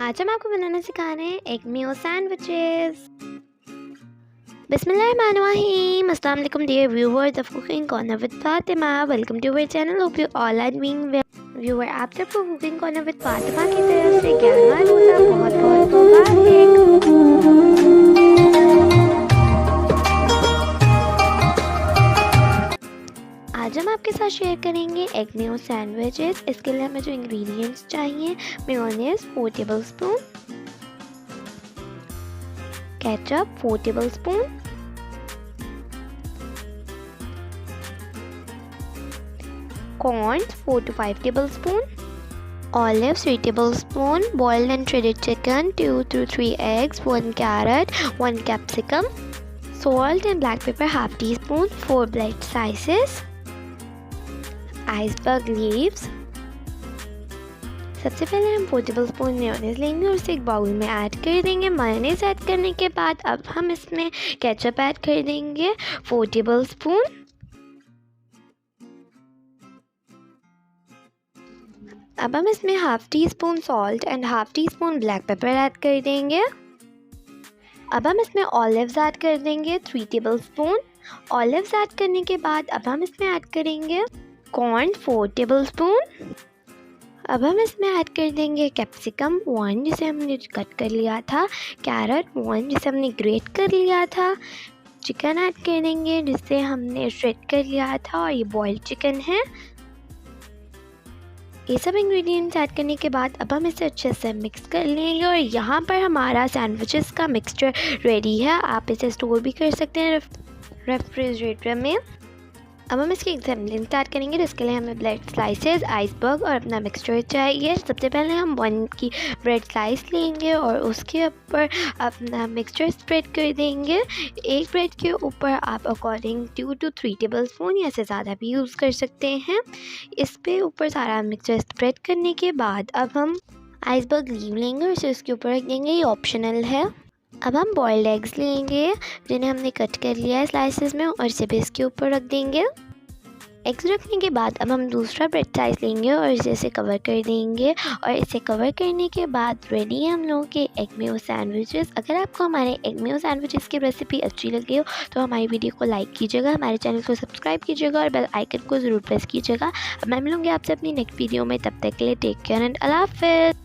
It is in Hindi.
आज हम आपको बनाना सिखा रहे हैं एग मेयो सैंडविचेस। बिस्मिल्लाहिर्रहमानिर्रहीम। अस्सलाम वालेकुम dear viewers of cooking corner with Fatima. Welcome to our channel. Hope you all are doing well. Viewer, आप सबको कुकिंग कॉर्नर विद फातिमा की तरफ से 11वां रोज़ा बहुत बहुत मुबारक। आज हम आपके साथ शेयर करेंगे एग मेयो सैंडविचेस। इसके लिए हमें जो इंग्रेडिएंट्स चाहिए, mayonnaise 4 tablespoon, ketchup 4 tablespoon, corns 4 to 5 tablespoon, olives 3 tablespoon, boiled and shredded chicken 2 to 3 eggs, 1 carrot, 1 capsicum, salt and black pepper half teaspoon, 4 blood slices, iceberg leaves। सबसे पहले हम 4 टेबलस्पून मेयोनेज़ लेंगे और उसे एक बाउल में ऐड कर देंगे। मेयोनेज़ ऐड करने के बाद अब हम इसमें केचप ऐड कर देंगे 4 टेबलस्पून। अब हम इसमें half tea spoon salt and half tea spoon black pepper add कर देंगे। अब हम इसमें ऑलिव्स ऐड कर देंगे 3 टेबलस्पून। ऑलिव्स ऐड करने के बाद अब हम इसमें ऐड करेंगे कॉर्न 4 टेबलस्पून। अब हम इसमें ऐड कर देंगे कैप्सिकम 1 जिसे हमने कट कर लिया था, कैरेट 1 जिसे हमने ग्रेट कर लिया था, चिकन ऐड कर देंगे जिसे हमने श्रेड कर लिया था और ये बॉइल्ड चिकन है। ये सब इंग्रेडिएंट्स ऐड करने के बाद अब हम इसे अच्छे से मिक्स कर लेंगे और यहाँ पर हमारा सैंडविचेस का मिक्सचर रेडी है। आप इसे स्टोर भी कर सकते हैं रेफ्रिजरेटर में। अब हम इसकी एग्जाम्पल ऐड करेंगे, जिसके लिए हमें ब्रेड स्लाइसेस, आइसबर्ग और अपना मिक्सचर चाहिए। सबसे पहले हम 1 की ब्रेड स्लाइस लेंगे और उसके ऊपर अपना मिक्सचर स्प्रेड कर देंगे। एक ब्रेड के ऊपर आप अकॉर्डिंग 2 to 3 टेबलस्पून या से ज़्यादा भी यूज़ कर सकते हैं। इस पे ऊपर सारा मिक्सचर स्प्रेड करने के बाद अब हम आइसबर्ग लीव लेंगे और इसे उसके ऊपर रख देंगे। ये ऑप्शनल है। अब हम बॉइल्ड एग्स लेंगे जिन्हें हमने कट कर लिया है स्लाइसेस में और इसे भी इसके ऊपर रख देंगे। एग्स रखने के बाद अब हम दूसरा ब्रेड स्लाइस लेंगे और इसे कवर कर देंगे और इसे कवर करने के बाद रेडी है हम लोगों के एग मेयो सैंडविचेस। अगर आपको हमारे एग मेयो सैंडविचेस की रेसिपी अच्छी लगी हो तो हमारी वीडियो को लाइक कीजिएगा, हमारे चैनल को सब्सक्राइब कीजिएगा और बेल आइकन को ज़रूर प्रेस कीजिएगा। अब मैं मिलूँगी आपसे अपनी नेक्स्ट वीडियो में। तब तक के लिए टेक केयर एंड अल्लाह हाफ़िज़।